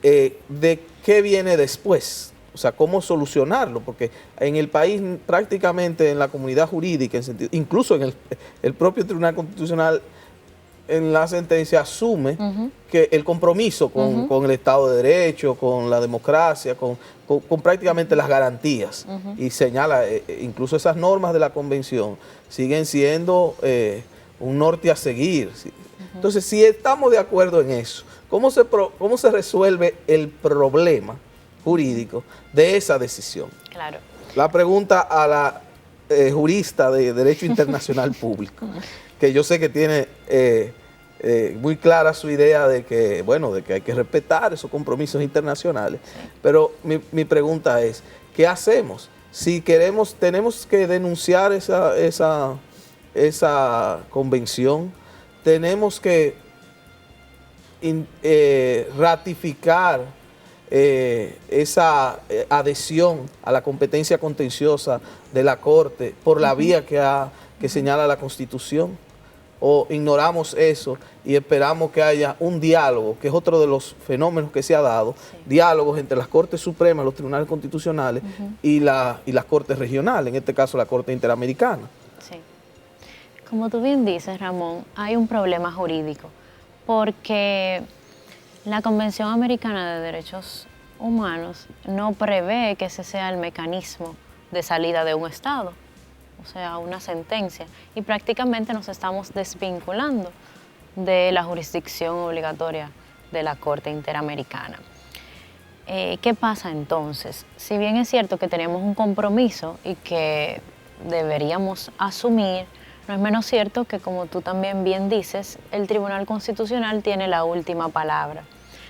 de qué viene después. O sea, cómo solucionarlo, porque en el país prácticamente en la comunidad jurídica, incluso en el propio Tribunal Constitucional, en la sentencia asume que el compromiso con el Estado de Derecho, con la democracia, con prácticamente las garantías, y señala, incluso esas normas de la Convención siguen siendo un norte a seguir. Entonces, si estamos de acuerdo en eso, ¿cómo se resuelve el problema jurídico de esa decisión?
Claro.
La pregunta a la jurista de Derecho Internacional Público, que yo sé que tiene muy clara su idea de que, bueno, de que hay que respetar esos compromisos internacionales, pero mi pregunta es, ¿qué hacemos? Si tenemos que denunciar esa convención, tenemos que ratificar esa adhesión a la competencia contenciosa de la Corte por la vía que señala la Constitución, o ignoramos eso y esperamos que haya un diálogo, que es otro de los fenómenos que se ha dado, diálogos entre las Cortes Supremas, los tribunales constitucionales y las Cortes regionales, en este caso la Corte Interamericana.
Sí. Como tú bien dices, Ramón, hay un problema jurídico, porque la Convención Americana de Derechos Humanos no prevé que ese sea el mecanismo de salida de un Estado, o sea, una sentencia, y prácticamente nos estamos desvinculando de la jurisdicción obligatoria de la Corte Interamericana. ¿Qué pasa entonces? Si bien es cierto que tenemos un compromiso y que deberíamos asumir, no es menos cierto que, como tú también bien dices, el Tribunal Constitucional tiene la última palabra.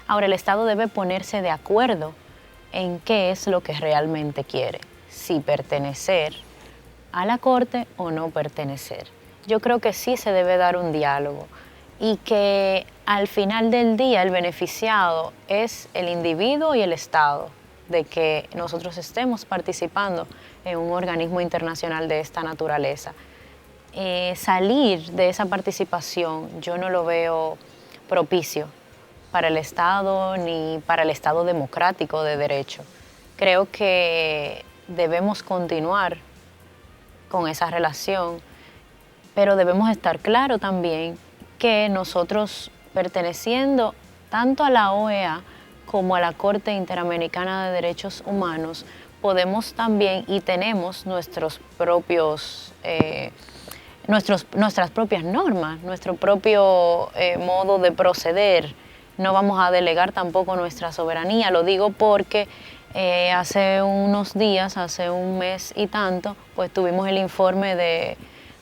Ahora, el Estado debe ponerse de acuerdo en qué es lo que realmente quiere, si pertenecer a la Corte o no pertenecer. Yo creo que sí se debe dar un diálogo y que al final del día el beneficiado es el individuo y el Estado de que nosotros estemos participando en un organismo internacional de esta naturaleza. Salir de esa participación yo no lo veo propicio para el Estado ni para el Estado democrático de derecho. Creo que debemos continuar con esa relación, pero debemos estar claro también que nosotros, perteneciendo tanto a la OEA como a la Corte Interamericana de Derechos Humanos, podemos también y tenemos nuestras propias normas, nuestro propio modo de proceder. No vamos a delegar tampoco nuestra soberanía, lo digo porque hace unos días, hace un mes y tanto, pues tuvimos el informe de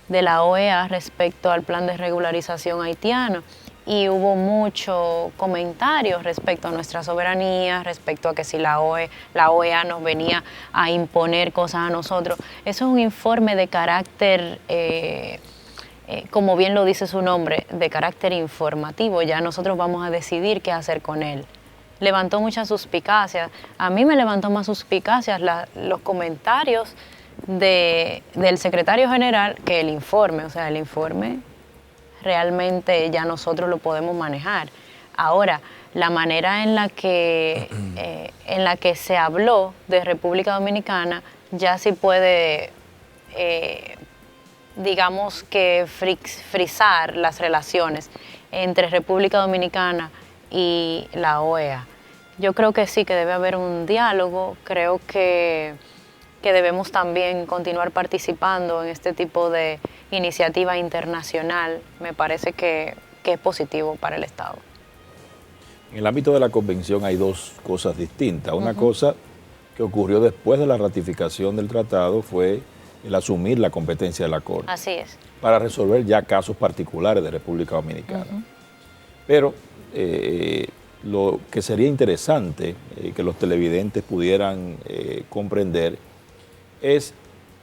la OEA respecto al plan de regularización haitiano y hubo muchos comentarios respecto a nuestra soberanía, respecto a que si la OEA nos venía a imponer cosas a nosotros. Eso es un informe de carácter, como bien lo dice su nombre, de carácter informativo. Ya nosotros vamos a decidir qué hacer con él. Levantó muchas suspicacias. A mí me levantó más suspicacias los comentarios del secretario general que el informe. O sea, el informe realmente ya nosotros lo podemos manejar. Ahora, la manera en la que se habló de República Dominicana ya sí puede, digamos que frizar las relaciones entre República Dominicana y la OEA. Yo creo que sí, que debe haber un diálogo. Creo que debemos también continuar participando en este tipo de iniciativa internacional. Me parece que es positivo para el Estado.
En el ámbito de la convención hay dos cosas distintas. Una cosa que ocurrió después de la ratificación del tratado fue el asumir la competencia de la Corte.
Así es.
Para resolver ya casos particulares de República Dominicana. Pero lo que sería interesante que los televidentes pudieran comprender es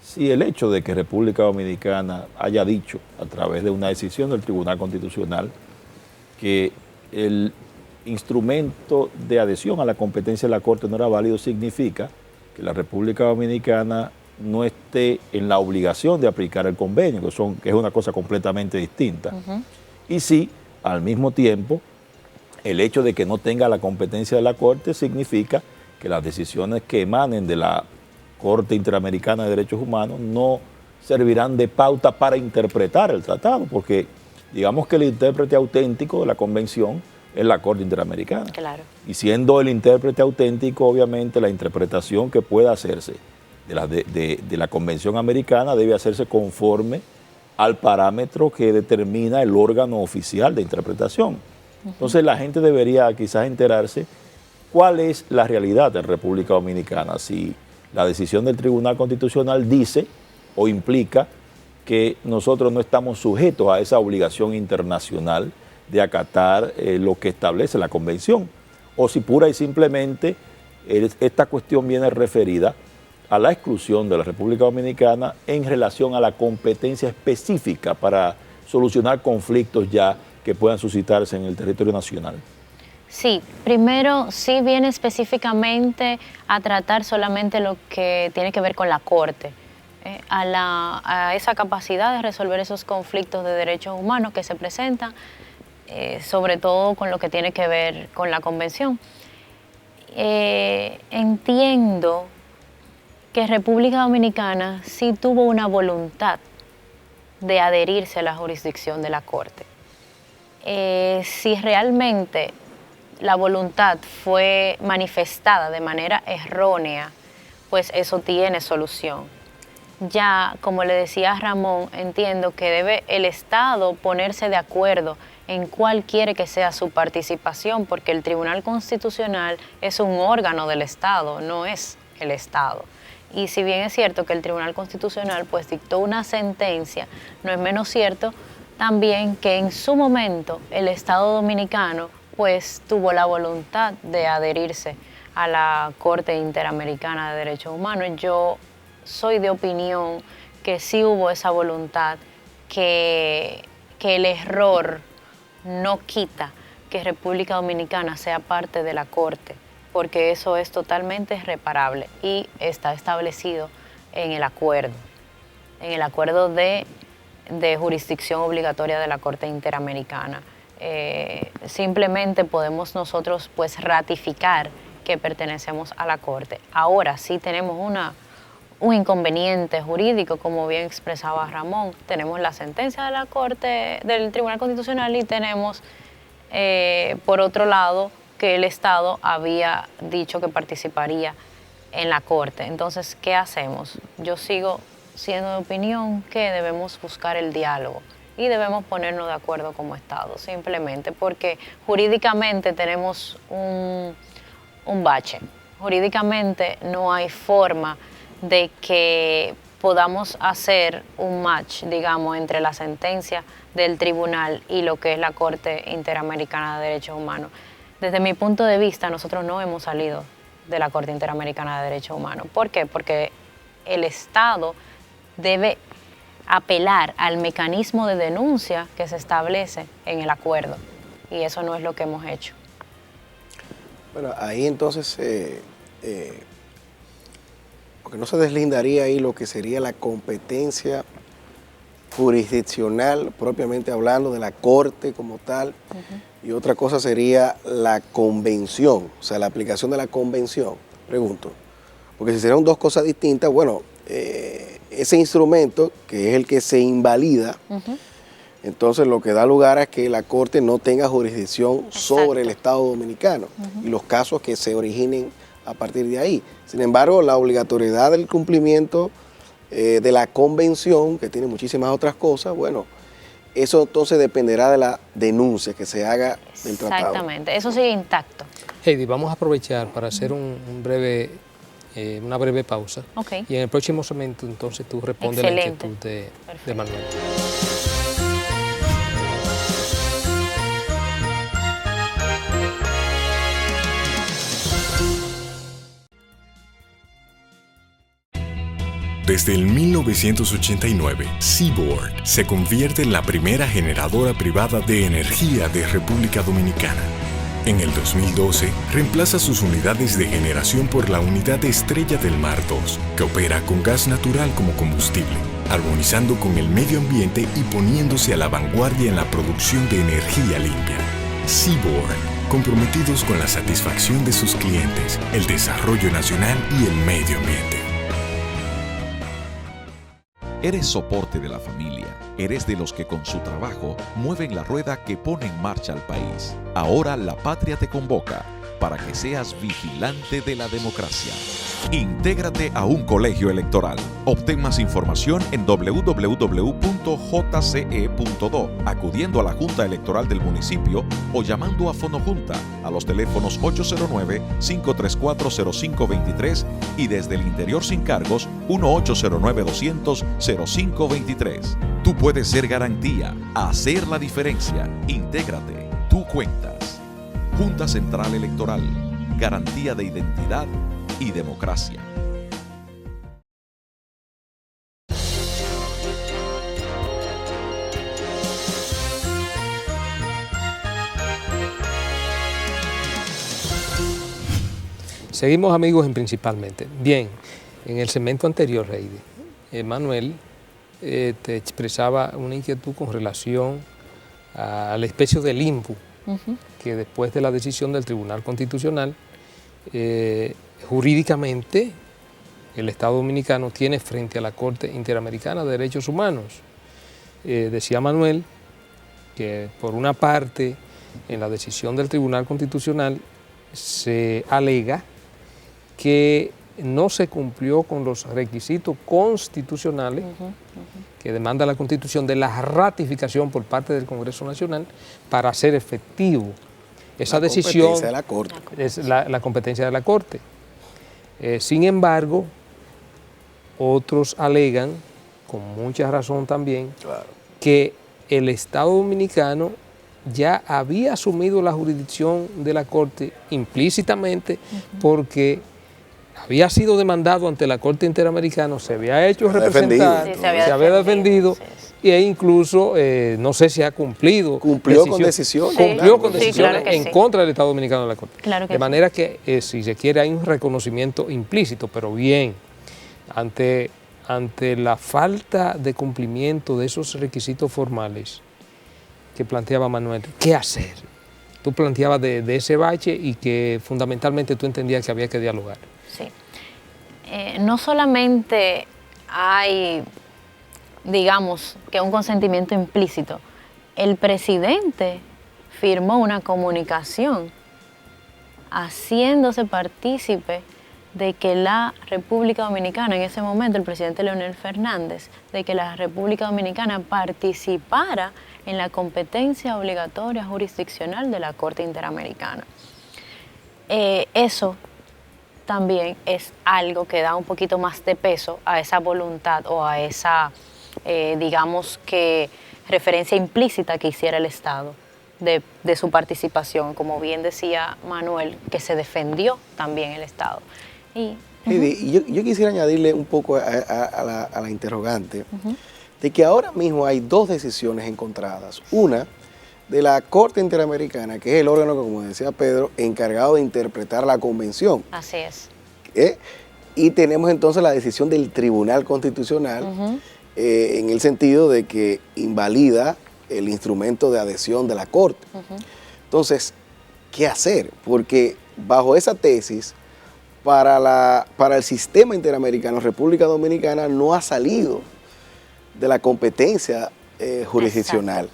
si el hecho de que República Dominicana haya dicho a través de una decisión del Tribunal Constitucional que el instrumento de adhesión a la competencia de la Corte no era válido, significa que la República Dominicana no esté en la obligación de aplicar el convenio, que es una cosa completamente distinta. Y si al mismo tiempo el hecho de que no tenga la competencia de la Corte significa que las decisiones que emanen de la Corte Interamericana de Derechos Humanos no servirán de pauta para interpretar el tratado, porque Digamos que el intérprete auténtico de la convención es la Corte Interamericana.
Claro.
Y siendo el intérprete auténtico, obviamente la interpretación que pueda hacerse de la Convención Americana debe hacerse conforme al parámetro que determina el órgano oficial de interpretación. Entonces la gente debería quizás enterarse cuál es la realidad en República Dominicana, si la decisión del Tribunal Constitucional dice o implica que nosotros no estamos sujetos a esa obligación internacional de acatar lo que establece la Convención, o si pura y simplemente esta cuestión viene referida a la exclusión de la República Dominicana en relación a la competencia específica para solucionar conflictos ya que puedan suscitarse en el territorio nacional.
Sí, primero sí viene específicamente a tratar solamente lo que tiene que ver con la Corte, a esa capacidad de resolver esos conflictos de derechos humanos que se presentan, sobre todo con lo que tiene que ver con la Convención. Entiendo que República Dominicana sí tuvo una voluntad de adherirse a la jurisdicción de la Corte. Si realmente la voluntad fue manifestada de manera errónea, pues eso tiene solución. Ya, como le decía Ramón, entiendo que debe el Estado ponerse de acuerdo en cuál quiere que sea su participación, porque el Tribunal Constitucional es un órgano del Estado, no es el Estado. Y si bien es cierto que el Tribunal Constitucional pues dictó una sentencia, no es menos cierto también que en su momento el Estado Dominicano pues tuvo la voluntad de adherirse a la Corte Interamericana de Derechos Humanos. Yo soy de opinión que sí hubo esa voluntad, que el error no quita que República Dominicana sea parte de la Corte, porque eso es totalmente reparable y está establecido en el acuerdo de jurisdicción obligatoria de la Corte Interamericana. Simplemente podemos nosotros pues ratificar que pertenecemos a la Corte. Ahora sí tenemos un inconveniente jurídico, como bien expresaba Ramón. Tenemos la sentencia de la Corte, del Tribunal Constitucional, y tenemos, por otro lado, que el Estado había dicho que participaría en la Corte. Entonces, ¿qué hacemos? Yo sigo siendo de opinión que debemos buscar el diálogo y debemos ponernos de acuerdo como Estado, simplemente porque jurídicamente tenemos un bache. Jurídicamente no hay forma de que podamos hacer un match, digamos, entre la sentencia del tribunal y lo que es la Corte Interamericana de Derechos Humanos. Desde mi punto de vista, nosotros no hemos salido de la Corte Interamericana de Derechos Humanos. ¿Por qué? Porque el Estado debe apelar al mecanismo de denuncia que se establece en el acuerdo, y eso no es lo que hemos hecho.
Bueno, ahí entonces, porque no se deslindaría ahí lo que sería la competencia jurisdiccional, propiamente hablando, de la Corte como tal, y otra cosa sería la convención, o sea, la aplicación de la convención, pregunto. Porque si serán dos cosas distintas, bueno, ese instrumento, que es el que se invalida, entonces lo que da lugar a que la Corte no tenga jurisdicción sobre el Estado Dominicano y los casos que se originen a partir de ahí. Sin embargo, la obligatoriedad del cumplimiento de la convención, que tiene muchísimas otras cosas, bueno, eso entonces dependerá de la denuncia que se haga del tratado.
Exactamente, eso sigue intacto.
Heidi, vamos a aprovechar para hacer una breve pausa.
Okay.
Y en el próximo segmento entonces tú respondes la inquietud de Manuel.
Desde el 1989, Seaboard se convierte en la primera generadora privada de energía de República Dominicana. En el 2012, reemplaza sus unidades de generación por la unidad Estrella del Mar 2, que opera con gas natural como combustible, armonizando con el medio ambiente y poniéndose a la vanguardia en la producción de energía limpia. Seaboard, comprometidos con la satisfacción de sus clientes, el desarrollo nacional y el medio ambiente.
Eres soporte de la familia. Eres de los que con su trabajo mueven la rueda que pone en marcha al país. Ahora la patria te convoca para que seas vigilante de la democracia. Intégrate a un colegio electoral. Obtén más información en www.jce.do, acudiendo a la Junta Electoral del municipio o llamando a Fonojunta a los teléfonos 809-534-0523 y desde el interior sin cargos 1-809-200-0523. Tú puedes ser garantía, hacer la diferencia. Intégrate, tú cuentas. Junta Central Electoral, garantía de identidad y democracia.
Seguimos, amigos, en Principalmente. Bien, en el segmento anterior, Heidi, Manuel te expresaba una inquietud con relación a la especie de limbo que después de la decisión del Tribunal Constitucional, jurídicamente el Estado Dominicano tiene frente a la Corte Interamericana de Derechos Humanos. Decía Manuel que por una parte en la decisión del Tribunal Constitucional se alega que no se cumplió con los requisitos constitucionales que demanda la Constitución de la ratificación por parte del Congreso Nacional para hacer efectivo esa decisión.
La competencia de la Corte.
Es la competencia de la Corte. Sin embargo, otros alegan, con mucha razón también, que el Estado Dominicano ya había asumido la jurisdicción de la Corte implícitamente porque había sido demandado ante la Corte Interamericana, se había hecho representar, se había defendido e incluso, no sé si ha cumplido.
Cumplió con decisión.
Cumplió con decisión
claro
en contra del Estado Dominicano de la Corte.
Claro que
de manera que, si se quiere, hay un reconocimiento implícito, pero bien, ante la falta de cumplimiento de esos requisitos formales que planteaba Manuel, ¿qué hacer? Tú planteabas de ese bache y que fundamentalmente tú entendías que había que dialogar.
Sí. No solamente hay, digamos, que un consentimiento implícito. El presidente firmó una comunicación haciéndose partícipe de que la República Dominicana, en ese momento el presidente Leonel Fernández, de que la República Dominicana participara en la competencia obligatoria jurisdiccional de la Corte Interamericana. Eso también es algo que da un poquito más de peso a esa voluntad o a esa, digamos que, referencia implícita que hiciera el Estado de su participación, como bien decía Manuel, que se defendió también el Estado.
Yo quisiera añadirle un poco a la interrogante de que ahora mismo hay dos decisiones encontradas. Una de la Corte Interamericana, que es el órgano, como decía Pedro, encargado de interpretar la convención.
Así es.
Y tenemos entonces la decisión del Tribunal Constitucional en el sentido de que invalida el instrumento de adhesión de la Corte. Entonces, ¿qué hacer? Porque bajo esa tesis, para el sistema interamericano, República Dominicana no ha salido de la competencia jurisdiccional.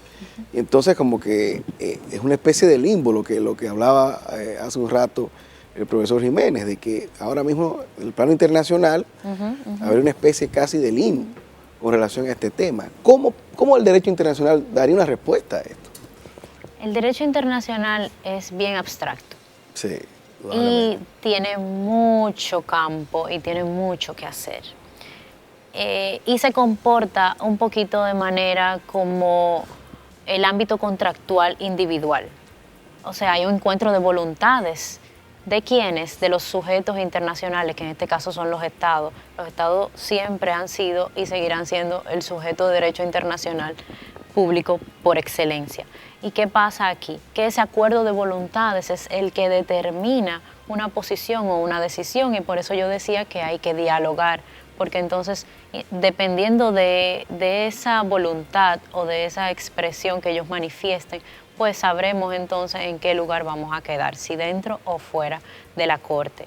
Entonces, como que es una especie de limbo lo que hablaba hace un rato el profesor Jiménez, de que ahora mismo en el plano internacional habría una especie casi de limbo con relación a este tema. ¿Cómo el derecho internacional daría una respuesta a esto?
El derecho internacional es bien abstracto.
Sí.
Y tiene mucho campo y tiene mucho que hacer. Y se comporta un poquito de manera como el ámbito contractual individual. O sea, hay un encuentro de voluntades. ¿De quiénes? De los sujetos internacionales, que en este caso son los estados. Los estados siempre han sido y seguirán siendo el sujeto de derecho internacional público por excelencia. ¿Y qué pasa aquí? Que ese acuerdo de voluntades es el que determina una posición o una decisión, y por eso yo decía que hay que dialogar, porque entonces, dependiendo de esa voluntad o de esa expresión que ellos manifiesten, pues sabremos entonces en qué lugar vamos a quedar, si dentro o fuera de la Corte.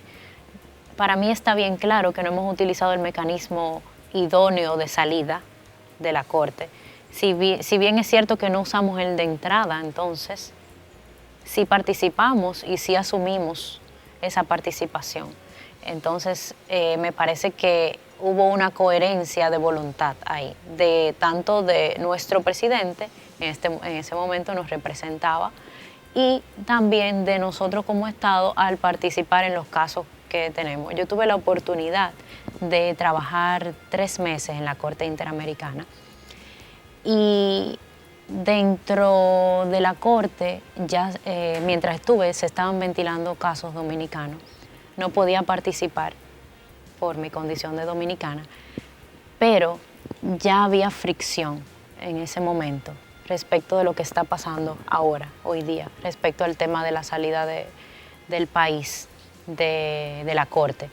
Para mí está bien claro que no hemos utilizado el mecanismo idóneo de salida de la Corte. Si bien es cierto que no usamos el de entrada, entonces sí participamos y sí asumimos esa participación. Entonces me parece que hubo una coherencia de voluntad ahí, tanto de nuestro presidente, en ese momento nos representaba, y también de nosotros como Estado al participar en los casos que tenemos. Yo tuve la oportunidad de trabajar 3 meses en la Corte Interamericana y dentro de la Corte, ya mientras estuve, se estaban ventilando casos dominicanos. No podía participar por mi condición de dominicana, pero ya había fricción en ese momento respecto de lo que está pasando ahora, hoy día, respecto al tema de la salida del país, de la Corte.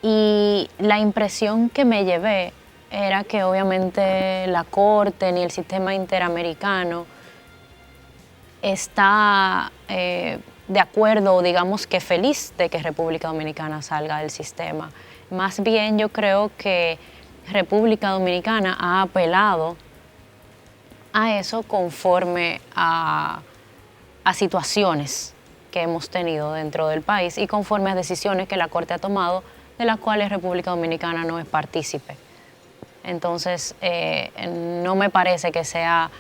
Y la impresión que me llevé era que obviamente la Corte ni el sistema interamericano está de acuerdo, o digamos que feliz de que República Dominicana salga del sistema. Más bien yo creo que República Dominicana ha apelado a eso conforme a situaciones que hemos tenido dentro del país y conforme a decisiones que la Corte ha tomado, de las cuales República Dominicana no es partícipe. Entonces, no me parece que sea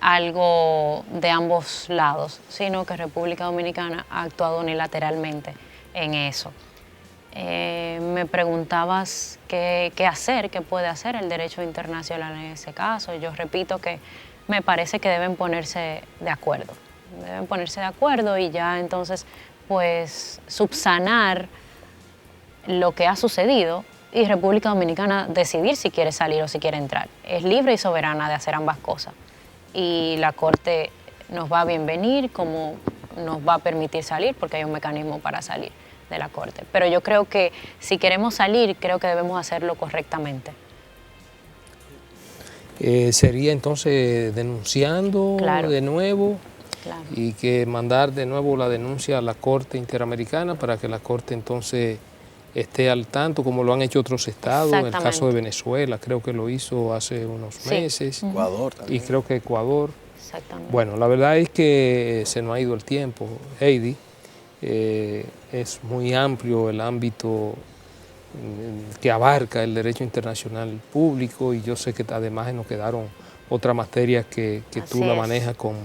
algo de ambos lados, sino que República Dominicana ha actuado unilateralmente en eso. Me preguntabas qué hacer, qué puede hacer el derecho internacional en ese caso. Yo repito que me parece que deben ponerse de acuerdo. Deben ponerse de acuerdo y ya entonces, pues, subsanar lo que ha sucedido y República Dominicana decidir si quiere salir o si quiere entrar. Es libre y soberana de hacer ambas cosas. Y la Corte nos va a bienvenir como nos va a permitir salir, porque hay un mecanismo para salir de la Corte. Pero yo creo que si queremos salir, creo que debemos hacerlo correctamente.
Sería entonces denunciando de nuevo y que mandar de nuevo la denuncia a la Corte Interamericana para que la Corte entonces esté al tanto, como lo han hecho otros estados. En el caso de Venezuela creo que lo hizo hace unos meses.
Ecuador también.
Y creo que Ecuador.
Exactamente.
Bueno, la verdad es que se nos ha ido el tiempo, Heidi. Es muy amplio el ámbito que abarca el derecho internacional público y yo sé que además nos quedaron otras materias que tú la manejas con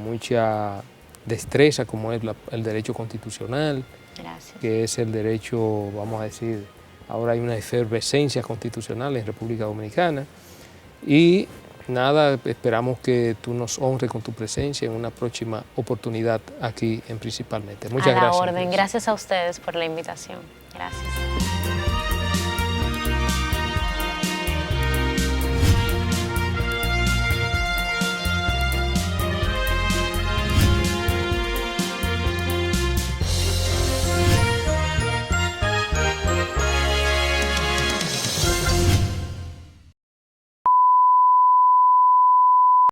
mucha destreza, como es el derecho constitucional.
Gracias.
Que es el derecho, vamos a decir, ahora hay una efervescencia constitucional en República Dominicana y nada, esperamos que tú nos honres con tu presencia en una próxima oportunidad aquí en Principalmente. Muchas gracias.
A la orden, gracias a ustedes por la invitación. Gracias.